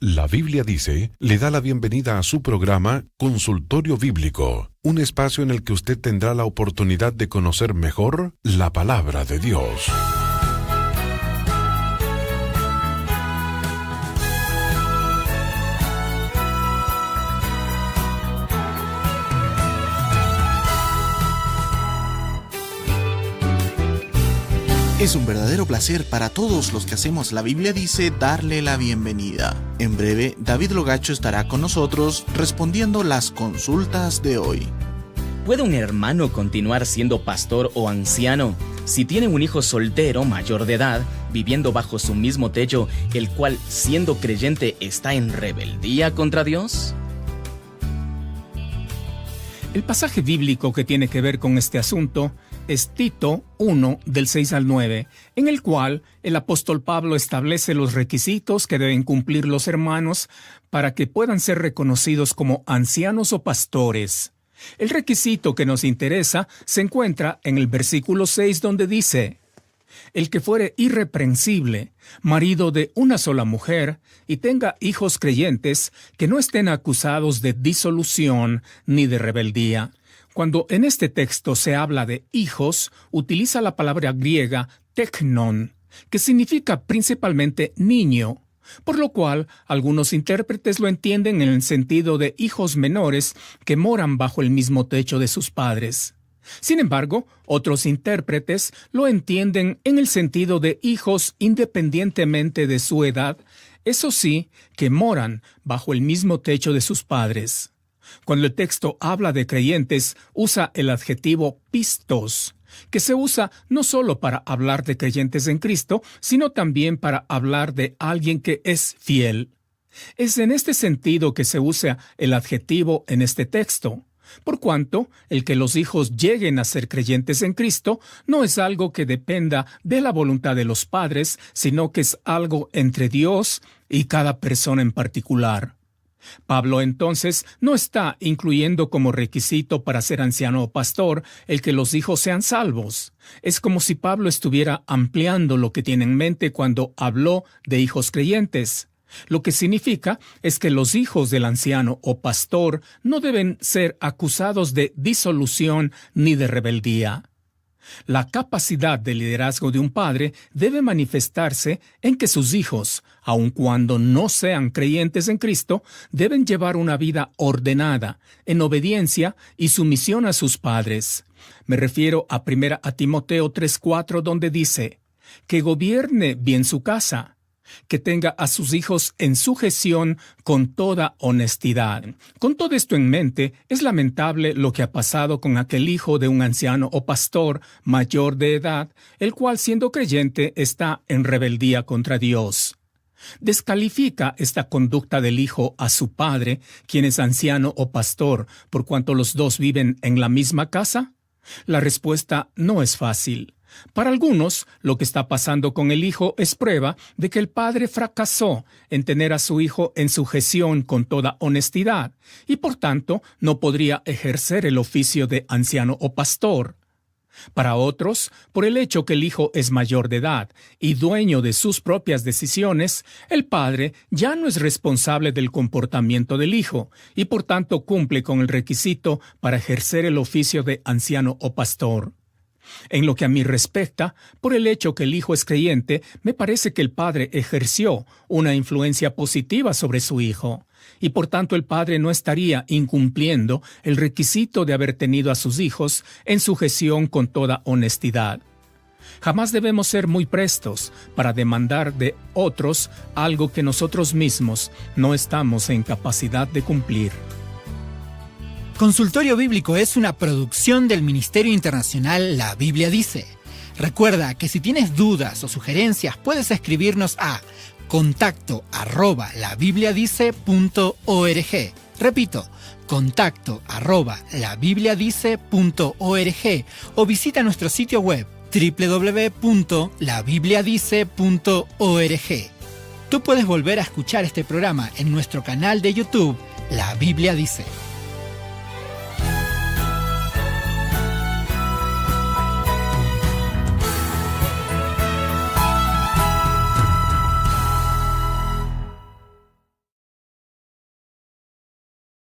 La Biblia dice, le da la bienvenida a su programa Consultorio Bíblico, un espacio en el que usted tendrá la oportunidad de conocer mejor la palabra de Dios. Es un verdadero placer para todos los que hacemos La Biblia Dice darle la bienvenida. En breve, David Logacho estará con nosotros respondiendo las consultas de hoy. ¿Puede un hermano continuar siendo pastor o anciano si tiene un hijo soltero mayor de edad viviendo bajo su mismo techo, el cual, siendo creyente, está en rebeldía contra Dios? El pasaje bíblico que tiene que ver con este asunto es Tito 1, del 6 al 9, en el cual el apóstol Pablo establece los requisitos que deben cumplir los hermanos para que puedan ser reconocidos como ancianos o pastores. El requisito que nos interesa se encuentra en el versículo 6, donde dice: el que fuere irreprensible, marido de una sola mujer, y tenga hijos creyentes, que no estén acusados de disolución ni de rebeldía. Cuando en este texto se habla de hijos, utiliza la palabra griega teknon, que significa principalmente niño, por lo cual algunos intérpretes lo entienden en el sentido de hijos menores que moran bajo el mismo techo de sus padres. Sin embargo, otros intérpretes lo entienden en el sentido de hijos independientemente de su edad, eso sí, que moran bajo el mismo techo de sus padres. Cuando el texto habla de creyentes, usa el adjetivo pistos, que se usa no solo para hablar de creyentes en Cristo, sino también para hablar de alguien que es fiel. Es en este sentido que se usa el adjetivo en este texto, por cuanto el que los hijos lleguen a ser creyentes en Cristo no es algo que dependa de la voluntad de los padres, sino que es algo entre Dios y cada persona en particular. Pablo entonces no está incluyendo como requisito para ser anciano o pastor el que los hijos sean salvos. Es como si Pablo estuviera ampliando lo que tiene en mente cuando habló de hijos creyentes. Lo que significa es que los hijos del anciano o pastor no deben ser acusados de disolución ni de rebeldía. La capacidad de liderazgo de un padre debe manifestarse en que sus hijos, aun cuando no sean creyentes en Cristo, deben llevar una vida ordenada, en obediencia y sumisión a sus padres. Me refiero a 1 Timoteo 3:4, donde dice: que gobierne bien su casa, que tenga a sus hijos en sujeción con toda honestidad. Con todo esto en mente, es lamentable lo que ha pasado con aquel hijo de un anciano o pastor mayor de edad, el cual, siendo creyente, está en rebeldía contra Dios. ¿Descalifica esta conducta del hijo a su padre, quien es anciano o pastor, por cuanto los dos viven en la misma casa? La respuesta no es fácil. Para algunos, lo que está pasando con el hijo es prueba de que el padre fracasó en tener a su hijo en sujeción con toda honestidad y, por tanto, no podría ejercer el oficio de anciano o pastor. Para otros, por el hecho que el hijo es mayor de edad y dueño de sus propias decisiones, el padre ya no es responsable del comportamiento del hijo y, por tanto, cumple con el requisito para ejercer el oficio de anciano o pastor. En lo que a mí respecta, por el hecho que el hijo es creyente, me parece que el padre ejerció una influencia positiva sobre su hijo, y por tanto el padre no estaría incumpliendo el requisito de haber tenido a sus hijos en sujeción con toda honestidad. Jamás debemos ser muy prestos para demandar de otros algo que nosotros mismos no estamos en capacidad de cumplir. Consultorio Bíblico es una producción del Ministerio Internacional La Biblia Dice. Recuerda que si tienes dudas o sugerencias puedes escribirnos a contacto@labibliadice.org. Repito, contacto@labibliadice.org o visita nuestro sitio web www.labibliadice.org. Tú puedes volver a escuchar este programa en nuestro canal de YouTube La Biblia Dice.